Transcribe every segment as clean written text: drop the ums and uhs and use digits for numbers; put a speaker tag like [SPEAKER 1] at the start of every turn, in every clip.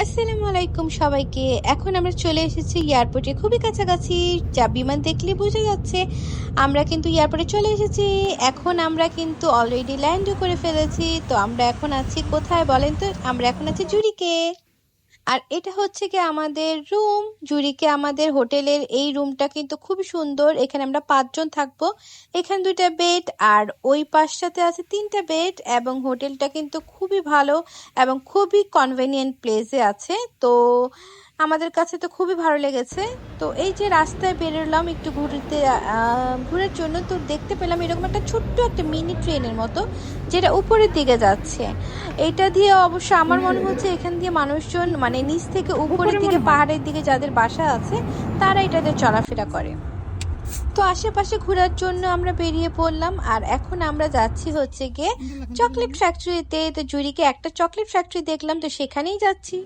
[SPEAKER 1] আসসালামু আলাইকুম সবাইকে। এখন আমরা চলে এসেছি এয়ারপোর্টে খুবই কাছাকাছি, যা বিমান দেখলে বোঝা যাচ্ছে আমরা কিন্তু এয়ারপোর্টে চলে এসেছি। এখন আমরা কিন্তু অলরেডি ল্যান্ডও করে ফেলেছি। তো আমরা এখন আছি কোথায় বলেন তো? আমরা এখন আছি জুরিকে। আর এটা হচ্ছে কি আমাদের রুম, জুরিকে আমাদের হোটেলের এই রুমটা কিন্তু খুবই সুন্দর। এখানে আমরা 5 জন থাকবো। এখানে 2টা বেড আর ওই পাশটাতে আছে 3টা বেড, এবং হোটেলটা কিন্তু খুবই ভালো এবং খুবই কনভেনিয়েন্ট প্লেসে আছে। তো আমাদের কাছে তো খুবই ভালো লেগেছে। তো এই যে রাস্তায় বেরোলাম একটু ঘুরের জন্য, তো দেখতে পেলাম এরকম একটা ছোট্ট একটা মিনি ট্রেনের মতো, যেটা উপরের দিকে যাচ্ছে। এইটা দিয়ে অবশ্য আমার মনে হচ্ছে এখান দিয়ে মানুষজন মানে নিচ থেকে উপরের দিকে পাহাড়ের দিকে যাদের বাসা আছে তারা এটাতে চলাফেরা করে। তো আশেপাশে ঘোরার জন্য আমরা বেরিয়ে পড়লাম। আর এখন আমরা যাচ্ছি হচ্ছে গিয়ে চকলেট ফ্যাক্টরিতে। তো জুরিকে একটা চকলেট ফ্যাক্টরি দেখলাম, তো সেখানেই যাচ্ছি।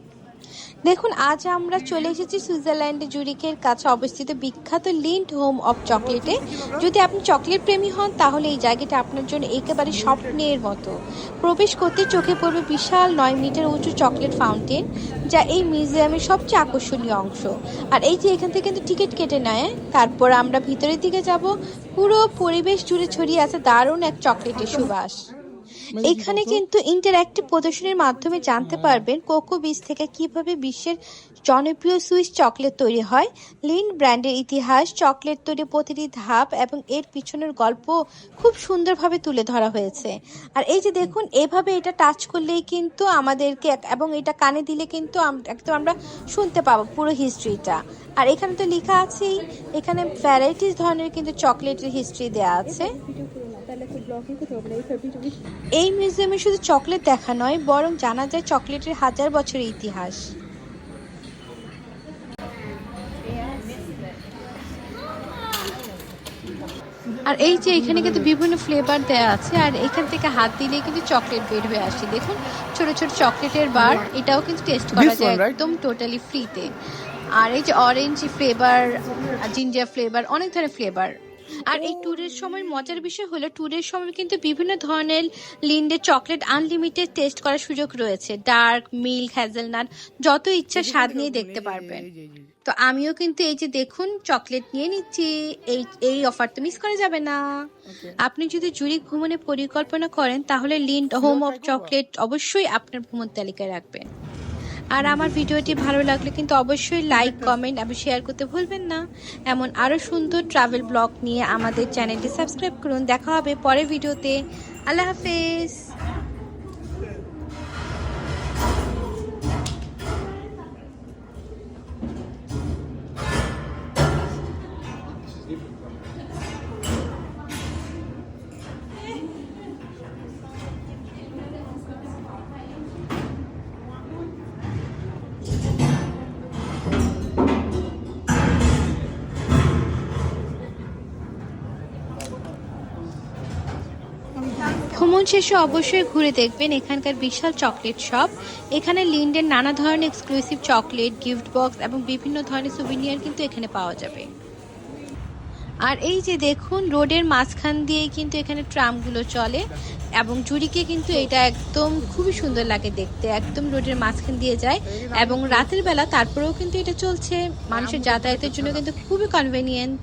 [SPEAKER 1] দেখুন, আজ আমরা চলে এসেছি সুইজারল্যান্ডে জুরিকের কাছে অবস্থিত বিখ্যাত লিন্ড হোম অফ চকলেটে। যদি আপনি চকলেট প্রেমী হন তাহলে এই জায়গাটা আপনার জন্য একেবারে স্বপ্নের মতো। প্রবেশ করতে চোখে পড়বে বিশাল 9 মিটার উঁচু চকলেট ফাউন্টেন, যা এই মিউজিয়ামের সবচেয়ে আকর্ষণীয় অংশ। আর এই যে এখান থেকে কিন্তু টিকিট কেটে নেয়, তারপর আমরা ভিতরের দিকে যাব। পুরো পরিবেশ জুড়ে ছড়িয়ে আছে দারুণ এক চকলেটের সুবাস। এখানে কিন্তু ইন্টারঅ্যাক্টিভ প্রদর্শনীর মাধ্যমে জানতে পারবেন কোকো বীজ থেকে কিভাবে বিশ্বের জনপ্রিয় সুইস চকলেট তৈরি হয়, লিন্ড ব্র্যান্ডের ইতিহাস, চকলেট তৈরি প্রতিটি ধাপ এবং এর পিছনের গল্প খুব সুন্দরভাবে তুলে ধরা হয়েছে। আর এই যে দেখুন, এভাবে এটা টাচ করলেই কিন্তু আমাদেরকে এবং এটা কানে দিলে কিন্তু একদম আমরা শুনতে পাবো পুরো হিস্ট্রিটা। আর এখানে তো লেখা আছেই, এখানে ভ্যারাইটিস ধরনের কিন্তু চকলেটের হিস্ট্রি দেওয়া আছে। এই মিউজিয়ামে শুধু চকলেট দেখা নয়, বরং জানা যায় চকলেটের হাজার বছরের ইতিহাস। আর এই যে এখানে কিন্তু বিভিন্ন ফ্লেভার দেওয়া আছে, আর এখান থেকে হাত দিলেই কিন্তু চকলেট বের হয়ে আসে। দেখুন, ছোট ছোট চকলেটের বার, এটাও কিন্তু টেস্ট করা যায় একদম টোটালি ফ্রিতে। আর এই যে অরেঞ্জ ফ্লেভার, জিঞ্জার ফ্লেভার, অনেক ধরনের ফ্লেভার। আর এই ট্যুরের সময় মজার বিষয় হলো, ট্যুরের সময় কিন্তু বিভিন্ন ধরনের লিন্ডের চকলেট আনলিমিটেড টেস্ট করার সুযোগ রয়েছে। ডার্ক, মিল্ক, হ্যাজেলনাট, যত ইচ্ছা স্বাদ নিয়ে দেখতে পারবেন। তো আমিও কিন্তু এই যে দেখুন চকলেট নিয়ে নিচ্ছি। এই অফার তো মিস করা যাবে না। আপনি যদি জুরিক ভ্রমণের পরিকল্পনা করেন তাহলে লিন্ড হোম অফ চকলেট অবশ্যই আপনার ভ্রমণ তালিকায় রাখবেন। আর আমার ভিডিওটি ভালো লাগলে কিন্তু অবশ্যই লাইক, কমেন্ট এবং শেয়ার করতে ভুলবেন না। এমন আরও সুন্দর ট্রাভেল ব্লগ নিয়ে আমাদের চ্যানেলটি সাবস্ক্রাইব করুন। দেখা হবে পরের ভিডিওতে। আল্লাহ হাফেজ। ভ্রমণ শেষে অবশ্যই ঘুরে দেখবেন এখানকার বিশাল চকলেট শপ। এখানে লিন্ডের নানা ধরনের এক্সক্লুসিভ চকলেট, গিফট বক্স এবং বিভিন্ন ধরনের সুভিনিয়ার কিন্তু এখানে পাওয়া যাবে। আর এই যে দেখুন, রোডের মাঝখান দিয়েই কিন্তু এখানে ট্রামগুলো চলে, এবং জুরিকে কিন্তু এটা একদম খুবই সুন্দর লাগে দেখতে, একদম রোডের মাঝখান দিয়ে যায় এবং রাতের বেলা তারপরেও কিন্তু এটা চলছে। মানুষের যাতায়াতের জন্য কিন্তু খুবই কনভেনিয়েন্ট।